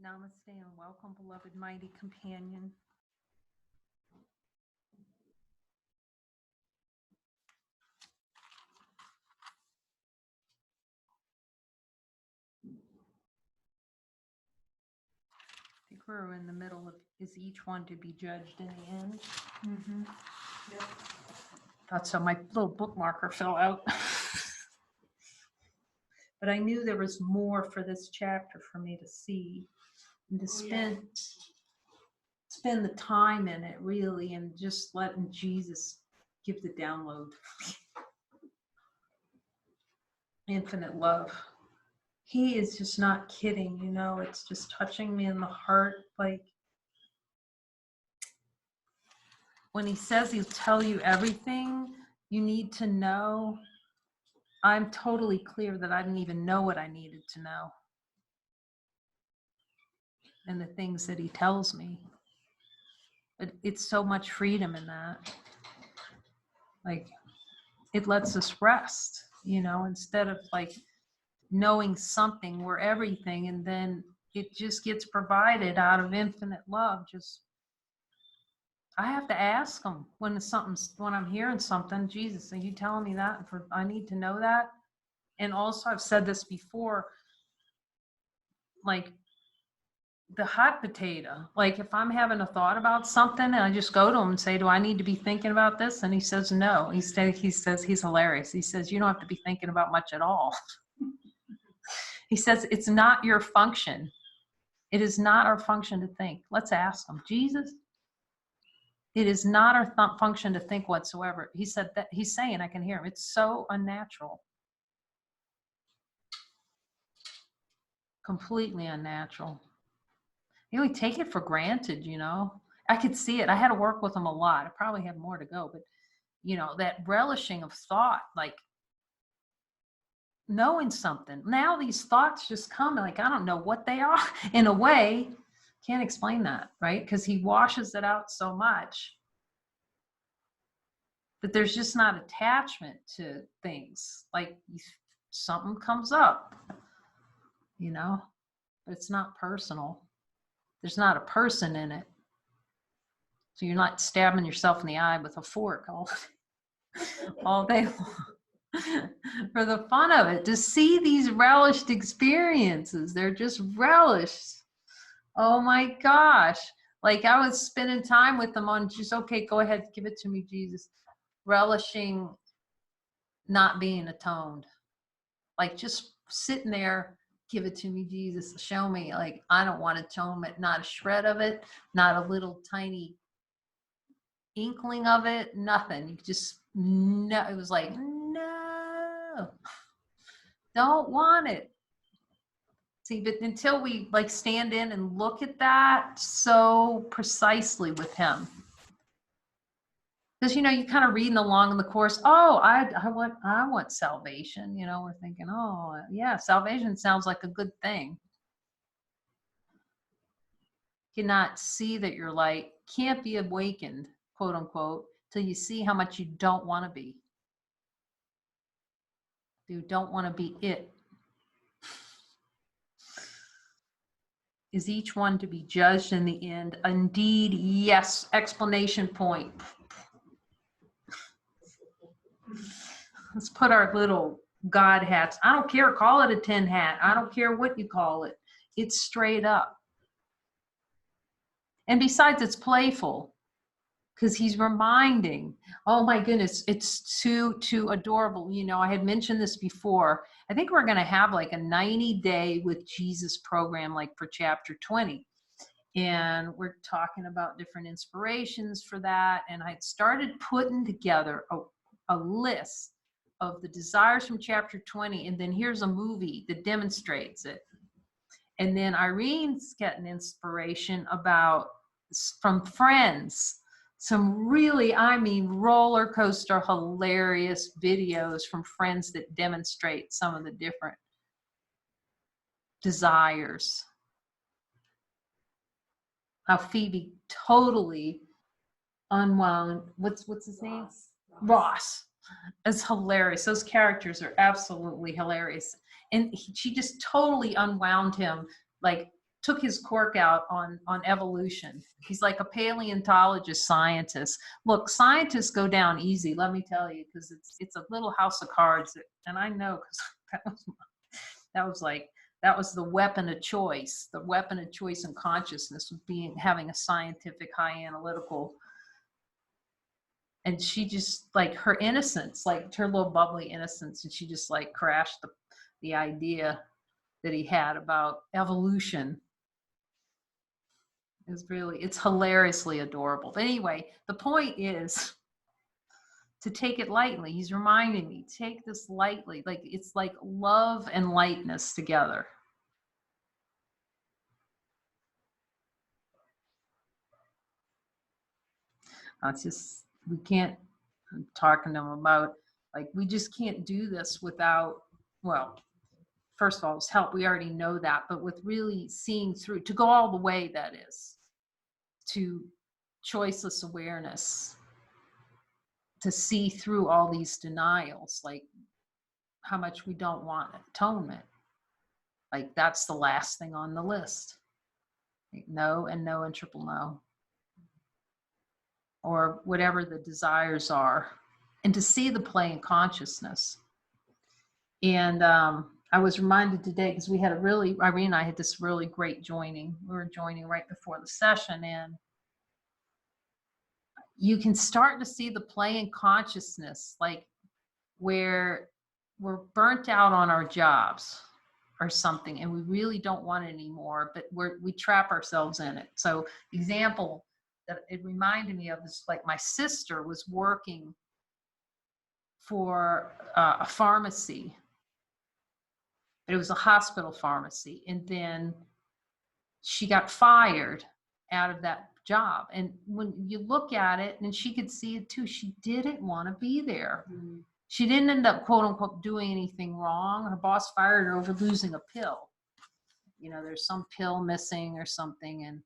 Namaste and welcome, beloved mighty companion. I think we're in the middle of, is each one to be judged in the end? Mm-hmm. Yep. That's how my little bookmarker fell out. But I knew there was more for this chapter for me to see and to spend the time in it, really, and just letting Jesus give the download. Infinite love. He is just not kidding, you know, it's just touching me in the heart. Like when he says he'll tell you everything you need to know, I'm totally clear that I didn't even know what I needed to know. And the things that he tells me. But it's so much freedom in that. Like it lets us rest, you know, instead of like knowing something, we're everything, and then it just gets provided out of infinite love. Just I have to ask him when I'm hearing something. Jesus, are you telling me that? I need to know that. And also, I've said this before, like the hot potato. Like if I'm having a thought about something, and I just go to him and say, "Do I need to be thinking about this?" And he says, "No." He says he's hilarious. He says, "You don't have to be thinking about much at all." He says, "It's not your function. It is not our function to think." Let's ask him, Jesus. It is not our function to think whatsoever. He said that. He's saying, I can hear him. It's so unnatural. Completely unnatural. We take it for granted, you know. I could see it. I had to work with him a lot. I probably have more to go, but you know, that relishing of thought, like knowing something. Now these thoughts just come, like I don't know what they are. In a way, can't explain that, right? Because he washes it out so much. But there's just not attachment to things. Like something comes up, you know, but it's not personal. There's not a person in it. So you're not stabbing yourself in the eye with a fork all day long. For the fun of it, to see these relished experiences. They're just relished. Oh my gosh. Like I was spending time with them on just, okay, go ahead, give it to me, Jesus. Relishing not being atoned. Like just sitting there, give it to me, Jesus, show me. Like I don't want atonement, not a shred of it, not a little tiny inkling of it, nothing. You just, no, it was like, no, don't want it. See, but until we like stand in and look at that so precisely with him. Because, you know, you kind of reading along in the course, oh, I want salvation. You know, we're thinking, oh, yeah, salvation sounds like a good thing. Cannot see that your light can't be awakened, quote unquote, till you see how much you don't want to be. You don't want to be it. Is each one to be judged in the end? Indeed, yes. Explanation point. Let's put our little God hats. I don't care. Call it a tin hat. I don't care what you call it. It's straight up. And besides, it's playful because he's reminding. Oh my goodness, it's too adorable. You know, I had mentioned this before. I think we're going to have like a 90-day with Jesus program, like for chapter 20. And we're talking about different inspirations for that. And I started putting together a list of the desires from chapter 20. And then here's a movie that demonstrates it. And then Irene's getting inspiration from friends. Some really, I mean, roller coaster hilarious videos from friends that demonstrate some of the different desires. How Phoebe totally unwound. What's his name? Ross. It's hilarious. Those characters are absolutely hilarious. And she just totally unwound him, like took his cork out on evolution. He's like a paleontologist scientist. Look, scientists go down easy, let me tell you, because it's a little house of cards, and I know because that was the weapon of choice. The weapon of choice in consciousness was having a scientific, high analytical. And she just, like, her innocence, like her little bubbly innocence, and she just like crashed the idea that he had about evolution. It's hilariously adorable. But anyway, the point is to take it lightly. He's reminding me, take this lightly. Like, it's like love and lightness together. It's just, we can't, I'm talking to him about, like, we just can't do this without, well, first of all, it's help. We already know that, but with really seeing through, to go all the way, that is, to choiceless awareness, to see through all these denials, like how much we don't want atonement. Like, that's the last thing on the list. Like, no and no and triple no. Or whatever the desires are. And to see the play in consciousness. And I was reminded today, because we had Irene and I had this really great joining. We were joining right before the session, and you can start to see the play in consciousness, like where we're burnt out on our jobs or something, and we really don't want it anymore, but we trap ourselves in it. So example that it reminded me of is, like, my sister was working for a pharmacy, but it was a hospital pharmacy, and then she got fired out of that job. And when you look at it, and she could see it too, she didn't want to be there. Mm-hmm. She didn't end up, quote unquote, doing anything wrong. Her boss fired her over losing a pill. You know, there's some pill missing or something, and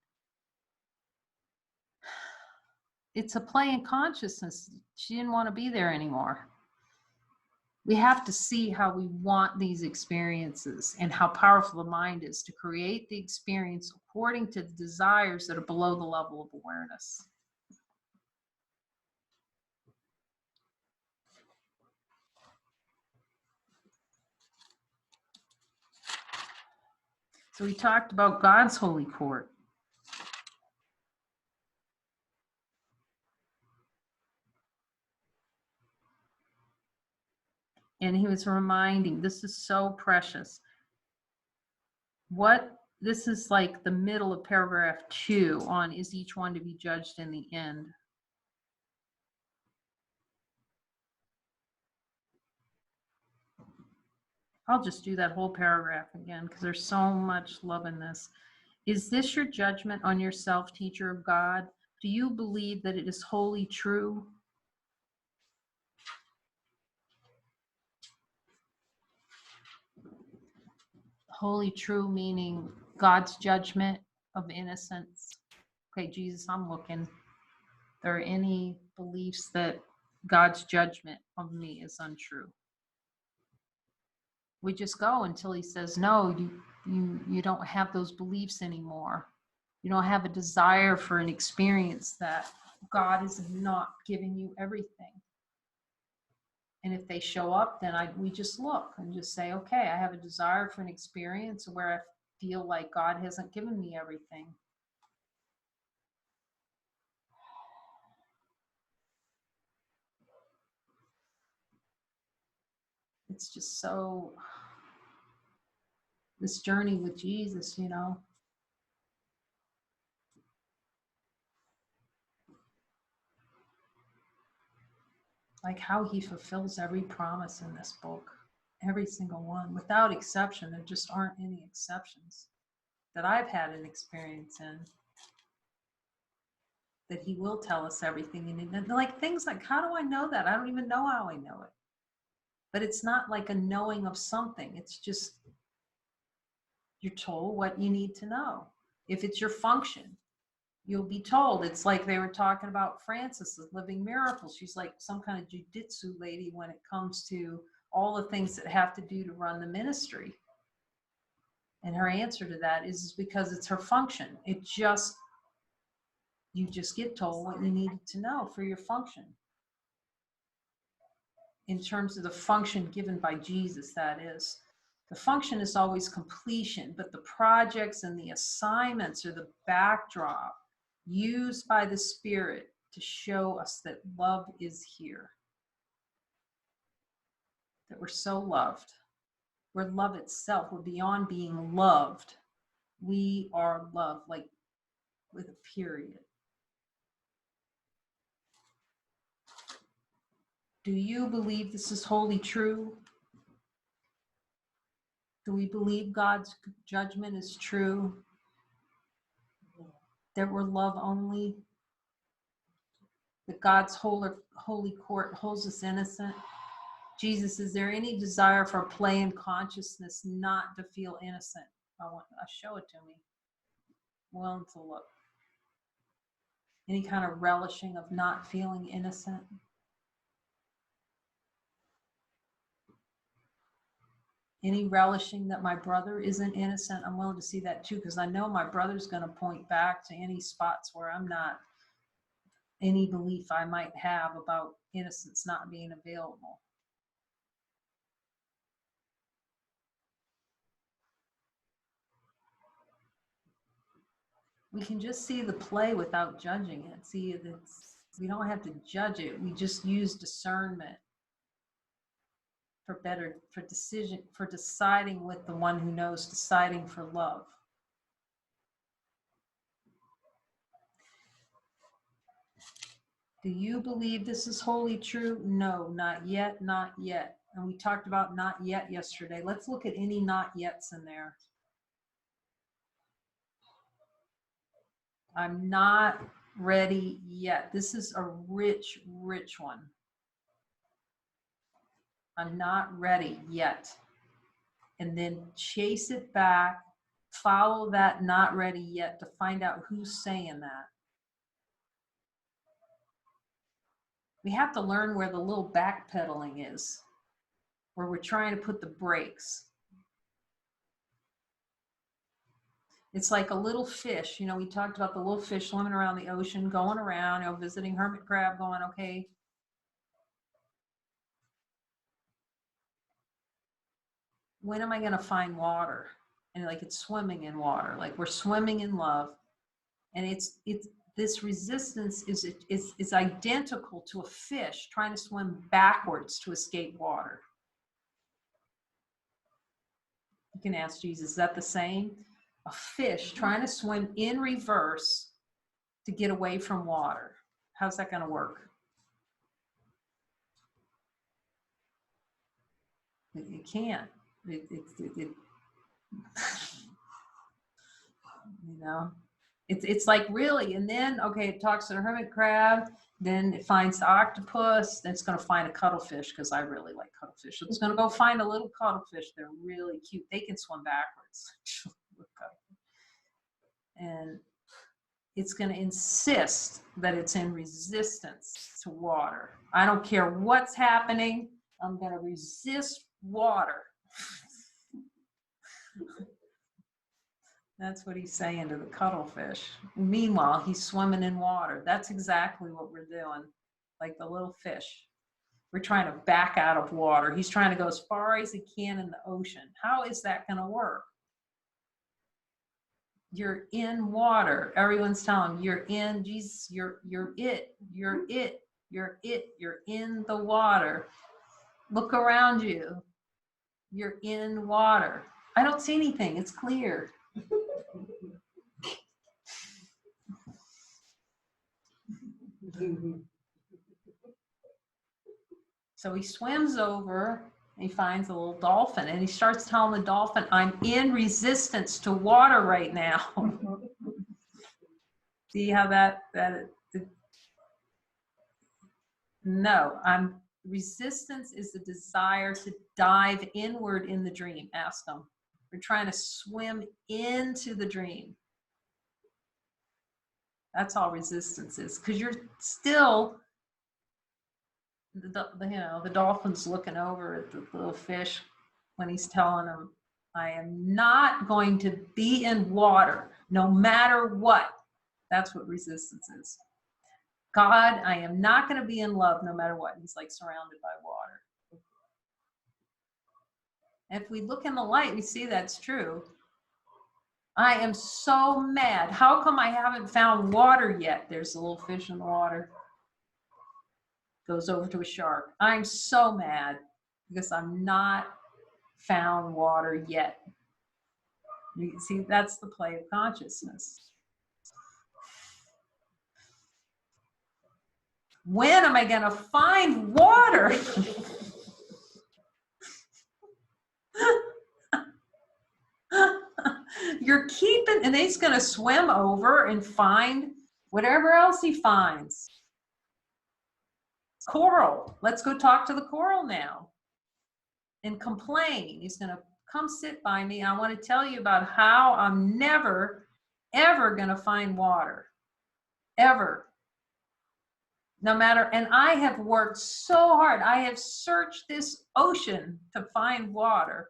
it's a play in consciousness. She didn't want to be there anymore. We have to see how we want these experiences and how powerful the mind is to create the experience according to the desires that are below the level of awareness. So we talked about God's holy court. And he was reminding, this is so precious. This is like the middle of paragraph 2 on, is each one to be judged in the end? I'll just do that whole paragraph again because there's so much love in this. Is this your judgment on yourself, teacher of God? Do you believe that it is wholly true? Wholly true meaning God's judgment of innocence. Okay, Jesus, I'm looking. Are there any beliefs that God's judgment of me is untrue? We just go until he says, no, you don't have those beliefs anymore. You don't have a desire for an experience that God is not giving you everything. And if they show up, then we just look and just say, okay, I have a desire for an experience where I feel like God hasn't given me everything. It's just so, this journey with Jesus, you know. Like how he fulfills every promise in this book, every single one, without exception. There just aren't any exceptions that I've had an experience in. That he will tell us everything. And like things like, how do I know that? I don't even know how I know it. But it's not like a knowing of something. It's just, you're told what you need to know. If it's your function, you'll be told. It's like they were talking about Frances, the living miracle. She's like some kind of jujitsu lady when it comes to all the things that have to do to run the ministry. And her answer to that is because it's her function. You just get told what you needed to know for your function. In terms of the function given by Jesus, that is. The function is always completion, but the projects and the assignments are the backdrop used by the Spirit to show us that love is here. That we're so loved. We're love itself. We're beyond being loved. We are love, like with a period. Do you believe this is wholly true? Do we believe God's judgment is true? That we're love only? That God's holy court holds us innocent? Jesus, is there any desire for play in consciousness not to feel innocent? Show it to me. I'm willing to look. Any kind of relishing of not feeling innocent? Any relishing that my brother isn't innocent? I'm willing to see that too, because I know my brother's going to point back to any spots where I'm not, any belief I might have about innocence not being available. We can just see the play without judging it. See, we don't have to judge it. We just use discernment for deciding with the one who knows, deciding for love. Do you believe this is wholly true? No, not yet, not yet. And we talked about not yet yesterday. Let's look at any not yets in there. I'm not ready yet. This is a rich, rich one. I'm not ready yet. And then chase it back, follow that not ready yet to find out who's saying that. We have to learn where the little backpedaling is, where we're trying to put the brakes. It's like a little fish. You know, we talked about the little fish swimming around the ocean, going around, you know, visiting hermit crab, going, okay, when am I going to find water? And like it's swimming in water, like we're swimming in love. And it's this resistance is identical to a fish trying to swim backwards to escape water. You can ask Jesus, is that the same? A fish trying to swim in reverse to get away from water. How's that going to work? You can't. You know, it's like really, and then, okay, it talks to the hermit crab, then it finds the octopus, then it's going to find a cuttlefish, because I really like cuttlefish. So it's going to go find a little cuttlefish. They're really cute. They can swim backwards. And it's going to insist that it's in resistance to water. I don't care what's happening. I'm going to resist water. That's what he's saying to the cuttlefish. Meanwhile, he's swimming in water. That's exactly what we're doing, like the little fish. We're trying to back out of water. He's trying to go as far as he can in the ocean. How is that going to work? You're in water. Everyone's telling him, you're in Jesus. You're it. You're it. You're it. You're in the water. Look around you. You're in water. I don't see anything. It's clear. So he swims over, and he finds a little dolphin, and he starts telling the dolphin, I'm in resistance to water right now. See how no, resistance is the desire to dive inward in the dream. Ask them. We're trying to swim into the dream. That's all resistance is, because you're still, the dolphin's looking over at the little fish when he's telling him, I am not going to be in water, no matter what. That's what resistance is. God, I am not going to be in love no matter what. He's like surrounded by water. If we look in the light, we see that's true. I am so mad. How come I haven't found water yet? There's a little fish in the water. Goes over to a shark. I'm so mad because I'm not found water yet. You can see that's the play of consciousness. When am I going to find water? You're keeping, and he's going to swim over and find whatever else he finds. Coral. Let's go talk to the coral now and complain. He's going to come sit by me. I want to tell you about how I'm never, ever going to find water. Ever. No matter, and I have worked so hard. I have searched this ocean to find water.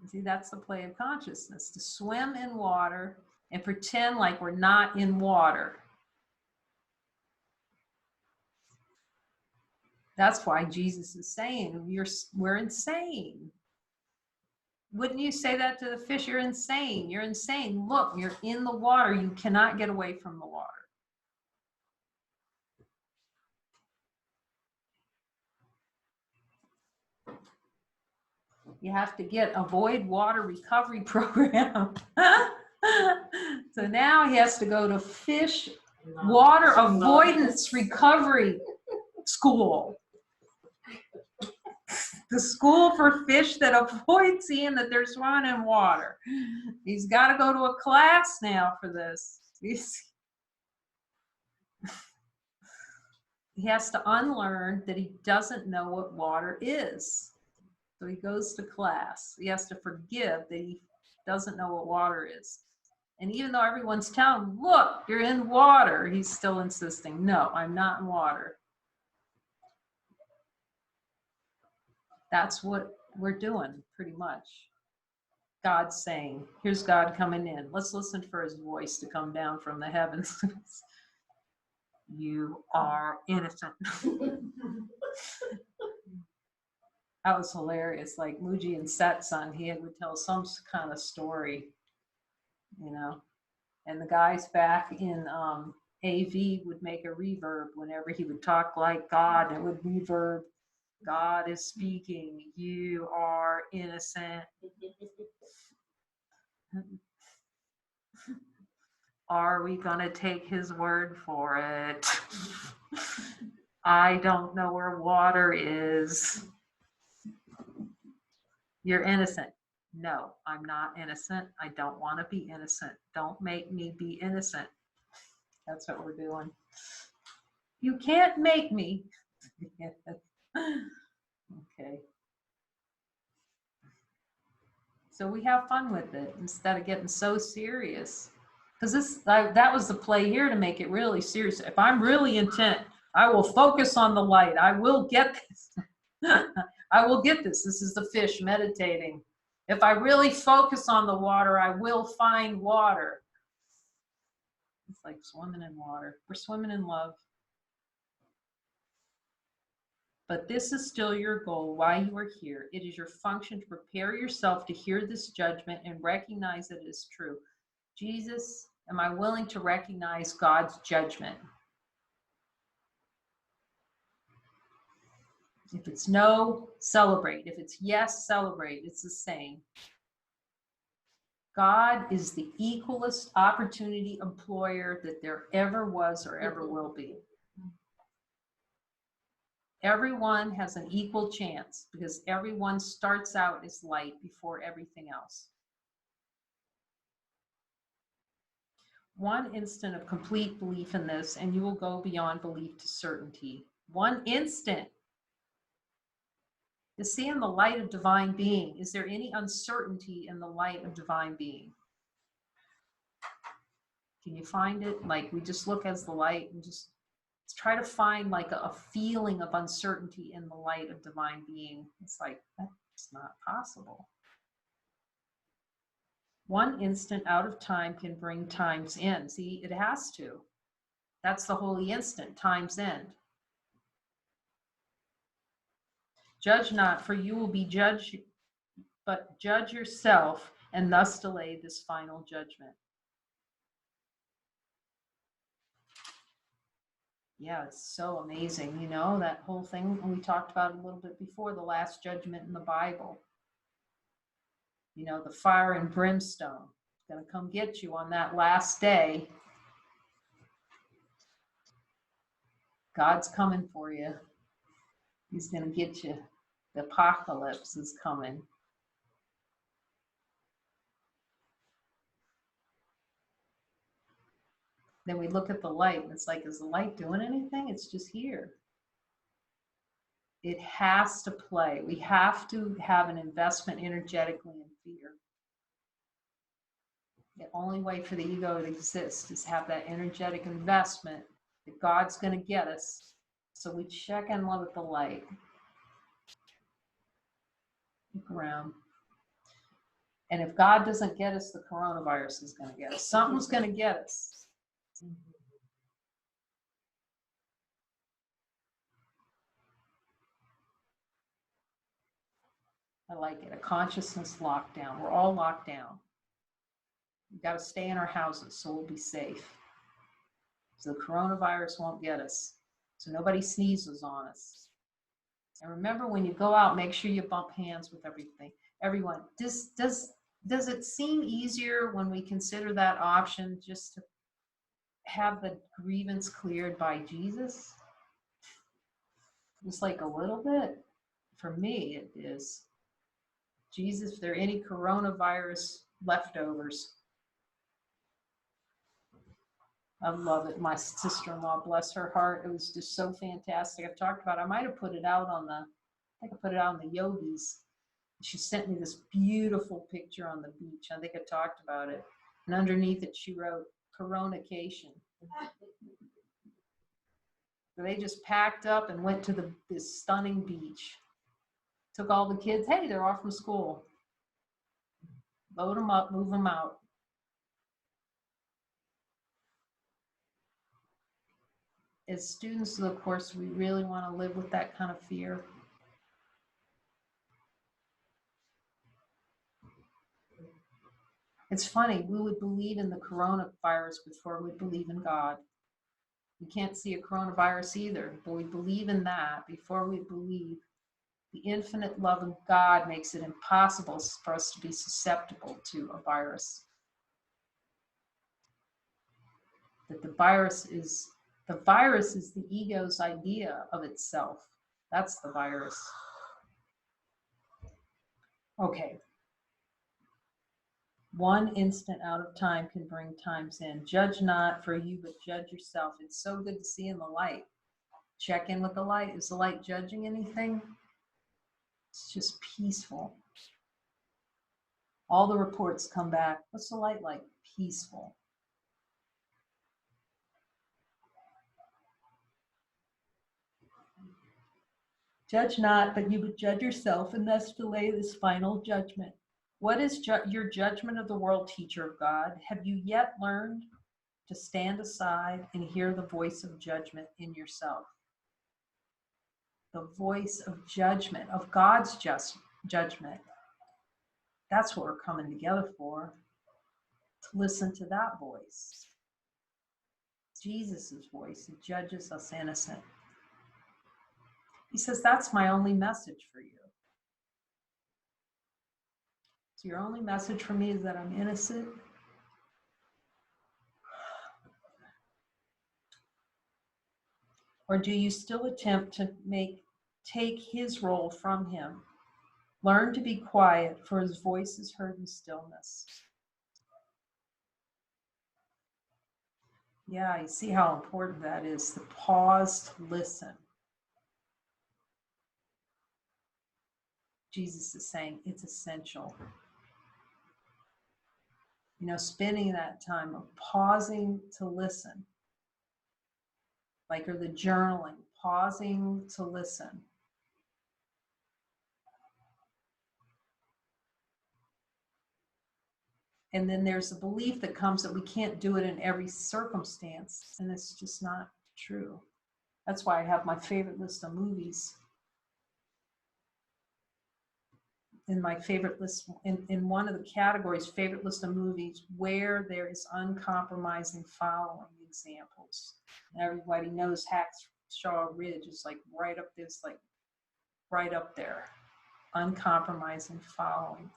See, that's the play of consciousness, to swim in water and pretend like we're not in water. That's why Jesus is saying, we're insane. Wouldn't you say that to the fish? You're insane. You're insane. Look, you're in the water. You cannot get away from the water. You have to avoid water recovery program. So now he has to go to fish water avoidance recovery school. The school for fish that avoid seeing that they're swimming in water. He's got to go to a class now for this. He has to unlearn that he doesn't know what water is. So he goes to class. He has to forgive that he doesn't know what water is. And even though everyone's telling him, look, you're in water, he's still insisting, no, I'm not in water. That's what we're doing, pretty much. God's saying, here's God coming in. Let's listen for his voice to come down from the heavens. You are innocent. That was hilarious. Like Muji and Satsang, he would tell some kind of story, you know. And the guys back in AV would make a reverb whenever he would talk like God. It would reverb. God is speaking. You are innocent. Are we going to take his word for it? I don't know where water is. You're innocent. No, I'm not innocent. I don't want to be innocent. Don't make me be innocent. That's what we're doing. You can't make me. Okay. So we have fun with it instead of getting so serious. Because that was the play here, to make it really serious. If I'm really intent, I will focus on the light. I will get this. I will get this. This is the fish meditating. If I really focus on the water, I will find water. It's like swimming in water. We're swimming in love. But this is still your goal, why you are here. It is your function to prepare yourself to hear this judgment and recognize that it is true. Jesus, am I willing to recognize God's judgment? If it's no, celebrate. If it's yes, celebrate. It's the same. God is the equalist opportunity employer that there ever was or ever will be. Everyone has an equal chance because everyone starts out as light before everything else. One instant of complete belief in this, and you will go beyond belief to certainty. One instant. To see in the light of divine being, is there any uncertainty in the light of divine being? Can you find it? Like we just look as the light and just try to find like a feeling of uncertainty in the light of divine being. It's like, that's not possible. One instant out of time can bring time's end. See, it has to. That's the holy instant, time's end. Judge not, for you will be judged, but judge yourself and thus delay this final judgment. Yeah, it's so amazing. You know, that whole thing we talked about a little bit before, the last judgment in the Bible. You know, the fire and brimstone. It's going to come get you on that last day. God's coming for you. He's going to get you. The apocalypse is coming. Then we look at the light and it's like, is the light doing anything? It's just here. It has to play. We have to have an investment energetically in fear. The only way for the ego to exist is have that energetic investment that God's going to get us. So we check in with the light. Look around. And if God doesn't get us, the coronavirus is going to get us. Something's going to get us. I like it. A consciousness lockdown. We're all locked down. We've got to stay in our houses so we'll be safe. So the coronavirus won't get us. So nobody sneezes on us. And remember, when you go out, make sure you bump hands with everyone. Does it seem easier when we consider that option just to have the grievance cleared by Jesus? Just like a little bit? For me, it is. Jesus, if there are any coronavirus leftovers, I love it. My sister-in-law, bless her heart, it was just so fantastic. I've talked about it. I might have put it out on I think I put it out on the yogis. She sent me this beautiful picture on the beach. I think I talked about it. And underneath it, she wrote, Coronication. So they just packed up and went to this stunning beach. Took all the kids. Hey, they're off from school. Load them up, move them out. As students of the course, we really want to live with that kind of fear. It's funny, we would believe in the coronavirus before we believe in God. We can't see a coronavirus either, but we believe in that before we believe the infinite love of God makes it impossible for us to be susceptible to a virus. That the virus is the ego's idea of itself. That's the virus. Okay. One instant out of time can bring time's end. Judge not for you, but judge yourself. It's so good to see in the light. Check in with the light. Is the light judging anything? It's just peaceful. All the reports come back. What's the light like? Peaceful. Judge not, but you would judge yourself and thus delay this final judgment. What is your judgment of the world, teacher of God? Have you yet learned to stand aside and hear the voice of judgment in yourself? The voice of judgment, of God's judgment. That's what we're coming together for, to listen to that voice. Jesus' voice, who judges us innocent. He says, that's my only message for you. So your only message for me is that I'm innocent? Or do you still attempt to take his role from him? Learn to be quiet, for his voice is heard in stillness. Yeah, you see how important that is, the pause to listen. Jesus is saying it's essential. You know, spending that time of pausing to listen. Like, or the journaling, pausing to listen. And then there's the belief that comes that we can't do it in every circumstance, and it's just not true. That's why I have my favorite list of movies. In my favorite list, in one of the categories, favorite list of movies, where there is uncompromising following examples. And everybody knows Hacksaw Ridge is like right up this, like right up there. Uncompromising following.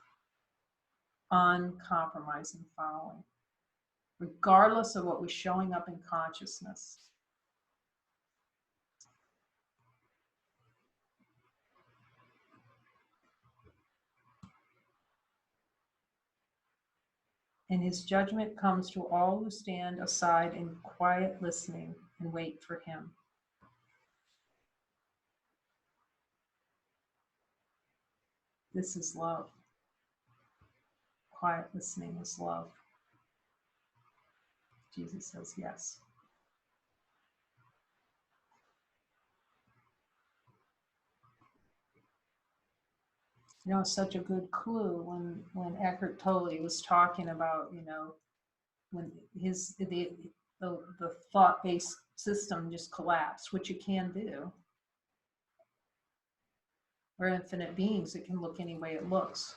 Uncompromising following. Regardless of what was showing up in consciousness. And his judgment comes to all who stand aside in quiet listening and wait for him. This is love. Quiet listening is love. Jesus says yes. You know, it's such a good clue when Eckhart Tolle was talking about, you know, when the thought-based system just collapsed, which it can do. We're infinite beings. It can look any way it looks.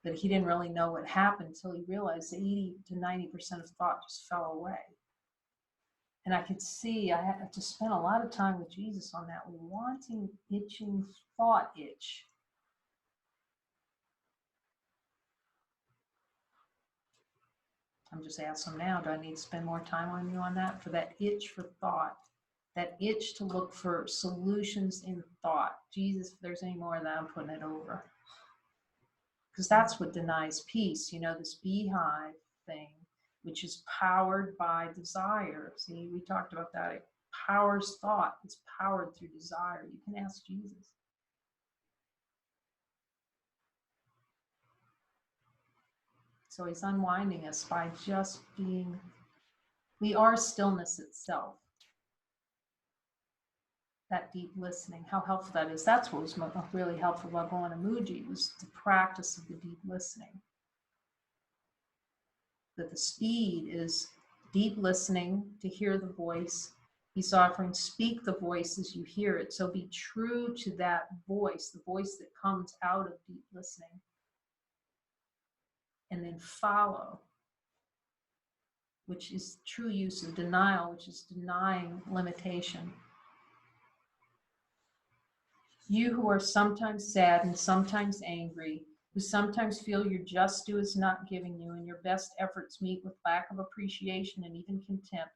But he didn't really know what happened until he realized that 80 to 90% of thought just fell away. And I could see I had to spend a lot of time with Jesus on that wanting, itching thought itch. I'm just asking him now, do I need to spend more time on you on that? For that itch for thought, that itch to look for solutions in thought. Jesus, if there's any more of that, I'm putting it over. Because that's what denies peace, you know, this beehive thing, which is powered by desire. See, we talked about that. It powers thought. It's powered through desire. You can ask Jesus. So he's unwinding us by just being, we are stillness itself. That deep listening, how helpful that is. That's what was really helpful about going to Muji, was the practice of the deep listening. That the speed is deep listening to hear the voice. He's offering, speak the voice as you hear it. So be true to that voice, the voice that comes out of deep listening. And then follow, which is true use of denial, which is denying limitation. You who are sometimes sad and sometimes angry, who sometimes feel your just due is not giving you and your best efforts meet with lack of appreciation and even contempt,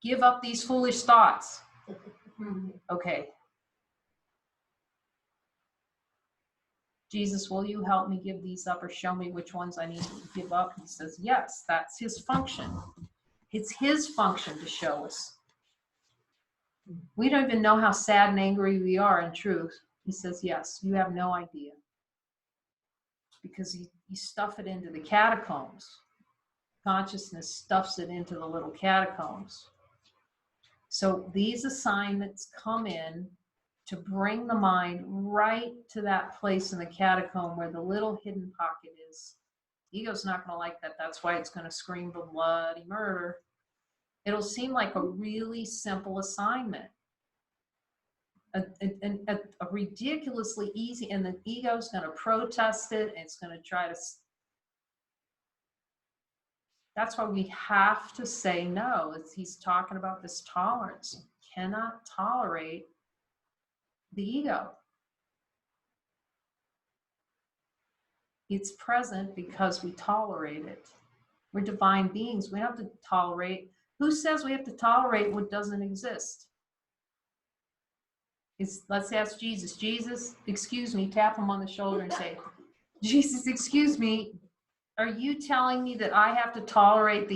give up these foolish thoughts. Okay. Jesus, will you help me give these up or show me which ones I need to give up? He says, yes, that's his function. It's his function to show us. We don't even know how sad and angry we are in truth. He says, yes, you have no idea. Because you stuff it into the catacombs. Consciousness stuffs it into the little catacombs. So these assignments come in to bring the mind right to that place in the catacomb where the little hidden pocket is. Ego's not going to like that. That's why it's going to scream for bloody murder. It'll seem like a really simple assignment. A ridiculously easy, and the ego's going to protest it, and it's going to try to. That's why we have to say no. He's talking about this tolerance. You cannot tolerate the ego. It's present because we tolerate it. We're divine beings. We have to tolerate. Who says we have to tolerate what doesn't exist? Let's ask Jesus. Jesus, excuse me, tap him on the shoulder and say, Jesus, excuse me, are you telling me that I have to tolerate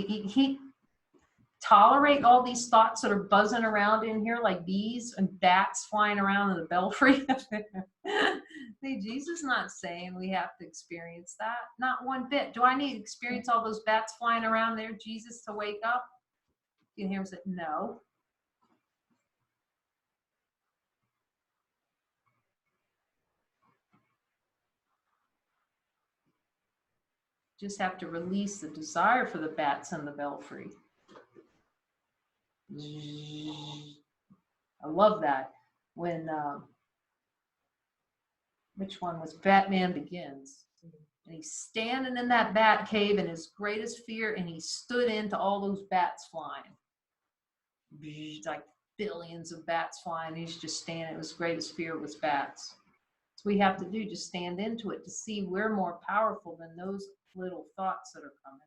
tolerate all these thoughts that are buzzing around in here like bees and bats flying around in the belfry? Hey, Jesus is not saying we have to experience that. Not one bit. Do I need to experience all those bats flying around there, Jesus, to wake up? You can hear him say, no. Just have to release the desire for the bats in the belfry. I love that. When, which one was Batman Begins? And he's standing in that bat cave in his greatest fear, and he stood into all those bats flying. Like billions of bats flying. He's just standing. His greatest fear was bats. So we have to do, just stand into it to see we're more powerful than those little thoughts that are coming.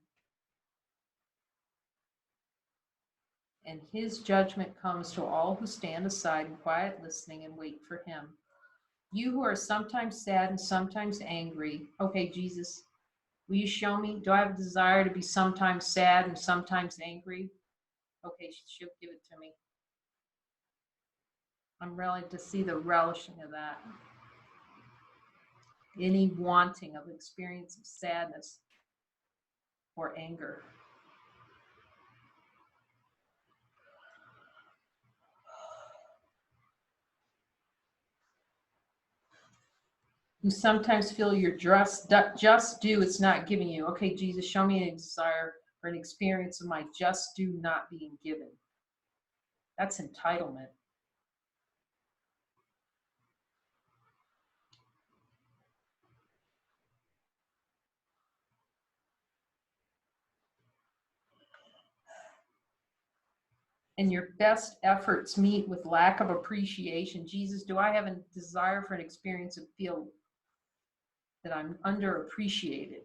And his judgment comes to all who stand aside in quiet listening and wait for him. You who are sometimes sad and sometimes angry. Okay, Jesus, will you show me? Do I have a desire to be sometimes sad and sometimes angry? Okay, she'll give it to me. I'm really to see the relishing of that. Any wanting of experience of sadness or anger. You sometimes feel your just due it's not giving you. Okay, Jesus, show me a desire for an experience of my just due not being given. That's entitlement. And your best efforts meet with lack of appreciation. Jesus, do I have a desire for an experience of feel that I'm underappreciated?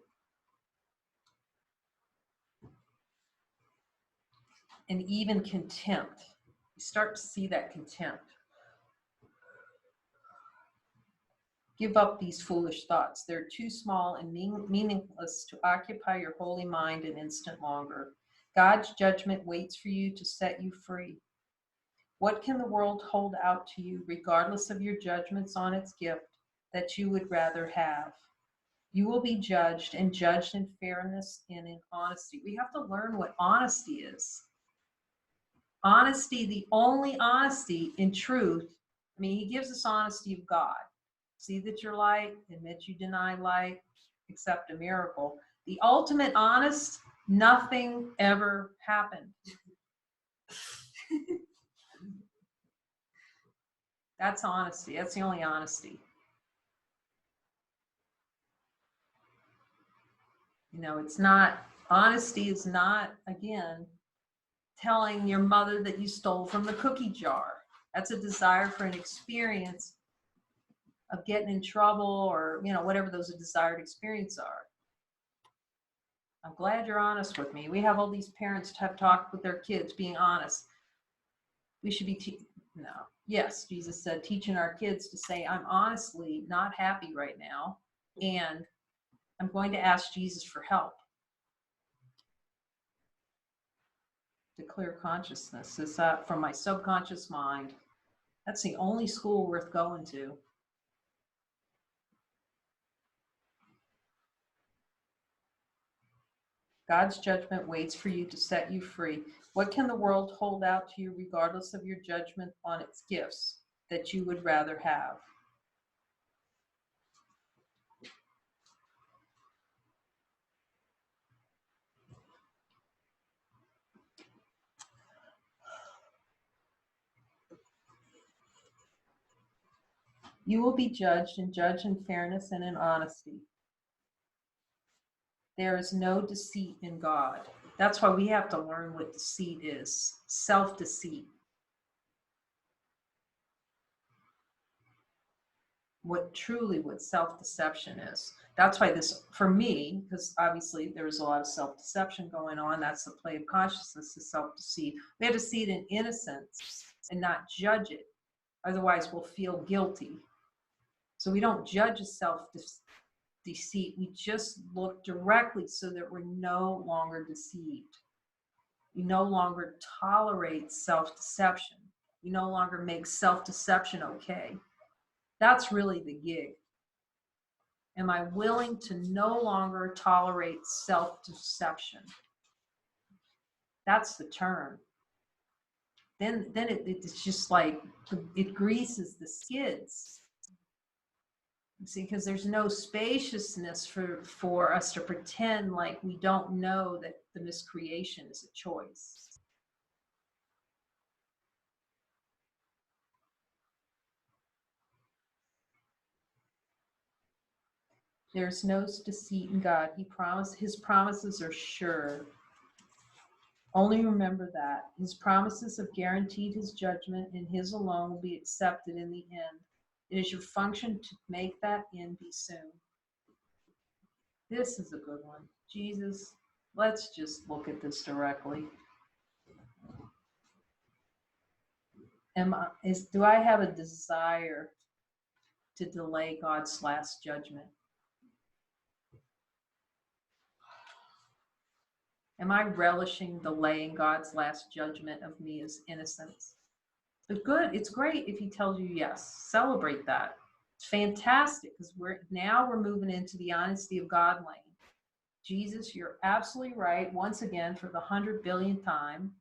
And even contempt. You start to see that contempt. Give up these foolish thoughts. They're too small and meaningless to occupy your holy mind an instant longer. God's judgment waits for you to set you free. What can the world hold out to you, regardless of your judgments on its gift, that you would rather have? You will be judged, and judged in fairness and in honesty. We have to learn what honesty is. Honesty, the only honesty in truth. I mean, he gives us honesty of God. See that you're light, admit you deny light, accept a miracle. The ultimate honest, nothing ever happened. That's honesty. That's the only honesty. You know, it's not, honesty is not, again, telling your mother that you stole from the cookie jar. That's a desire for an experience of getting in trouble or, you know, whatever those desired experiences are. I'm glad you're honest with me. We have all these parents have talked with their kids being honest. We should be, no. Yes, Jesus said, teaching our kids to say, I'm honestly not happy right now, and I'm going to ask Jesus for help to clear consciousness. Is that from my subconscious mind? That's the only school worth going to. God's judgment waits for you to set you free. What can the world hold out to you, regardless of your judgment on its gifts, that you would rather have? You will be judged, and judged in fairness and in honesty. There is no deceit in God. That's why we have to learn what deceit is. Self-deceit. What self-deception is. That's why this, for me, because obviously there is a lot of self-deception going on. That's the play of consciousness, is self-deceit. We have to see it in innocence and not judge it. Otherwise, we'll feel guilty. So we don't judge a self-deceit. We just look directly so that we're no longer deceived. We no longer tolerate self-deception. We no longer make self-deception okay. That's really the gig. Am I willing to no longer tolerate self-deception? That's the turn. Then it's just like, it greases the skids. See, because there's no spaciousness for us to pretend like we don't know that the miscreation is a choice. There's no deceit in God. His promises are sure. Only remember that. His promises have guaranteed his judgment, and his alone will be accepted in the end. It is your function to make that end be soon. This is a good one. Jesus, let's just look at this directly. Do I have a desire to delay God's last judgment? Am I relishing delaying God's last judgment of me as innocence? But good, it's great if he tells you yes. Celebrate that. It's fantastic, because we're moving into the honesty of God lane. Jesus, you're absolutely right. Once again, for the 100 billionth time,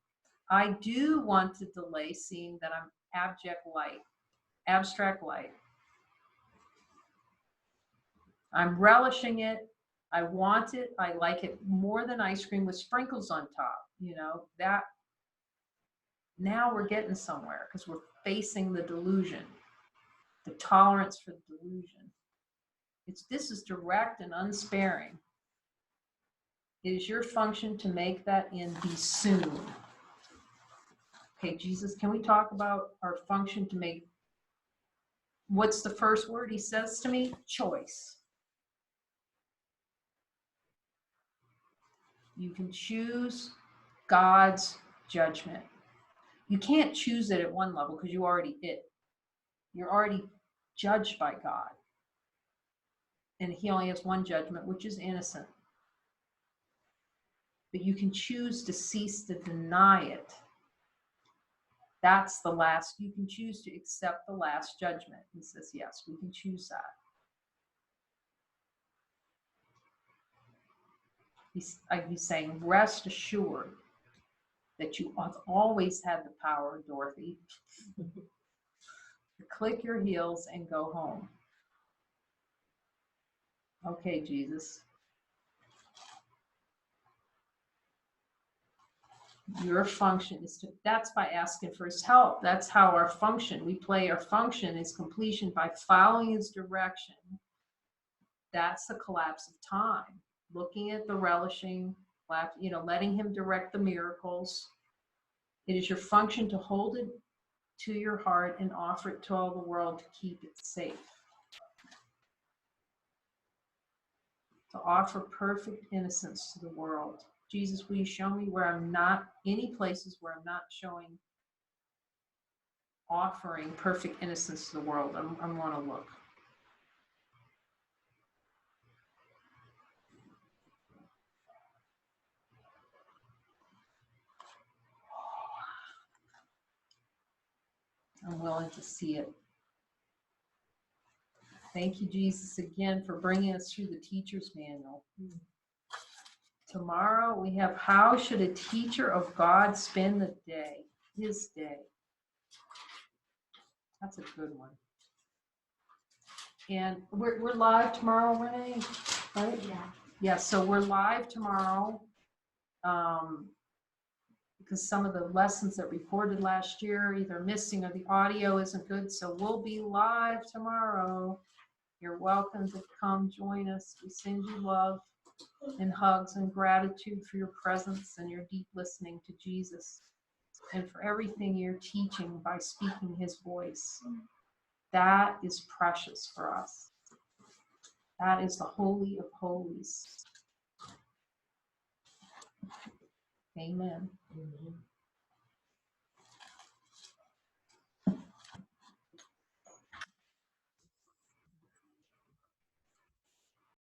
I do want to delay seeing that I'm abstract light. I'm relishing it. I want it. I like it more than ice cream with sprinkles on top. That now we're getting somewhere, because we're facing the delusion, the tolerance for the delusion. This is direct and unsparing. It is your function to make that end be soon. Okay, Jesus, can we talk about our function to make, what's the first word he says to me? Choice. You can choose God's judgment. You can't choose it at one level, because you already did. You're already judged by God. And he only has one judgment, which is innocent. But you can choose to cease to deny it. That's the last. You can choose to accept the last judgment. He says, yes, we can choose that. He's saying, rest assured that you have always had the power, Dorothy, to click your heels and go home. Okay, Jesus. Your function is that's by asking for his help. That's how our function, we play our function is completion by following his direction. That's the collapse of time. Looking at the relishing, letting him direct the miracles. It is your function to hold it to your heart and offer it to all the world to keep it safe. To offer perfect innocence to the world. Jesus, will you show me where I'm not, any places where I'm not offering perfect innocence to the world? I want to look. I'm willing to see it. Thank you, Jesus, again for bringing us through the teacher's manual. Tomorrow we have, how should a teacher of God spend the day, his day? That's a good one. And we're live tomorrow, Renee, right? Yeah. Yeah, so we're live tomorrow. Because some of the lessons that recorded last year are either missing or the audio isn't good. So we'll be live tomorrow. You're welcome to come join us. We send you love and hugs and gratitude for your presence and your deep listening to Jesus and for everything you're teaching by speaking his voice. That is precious for us. That is the Holy of Holies. Amen. Amen.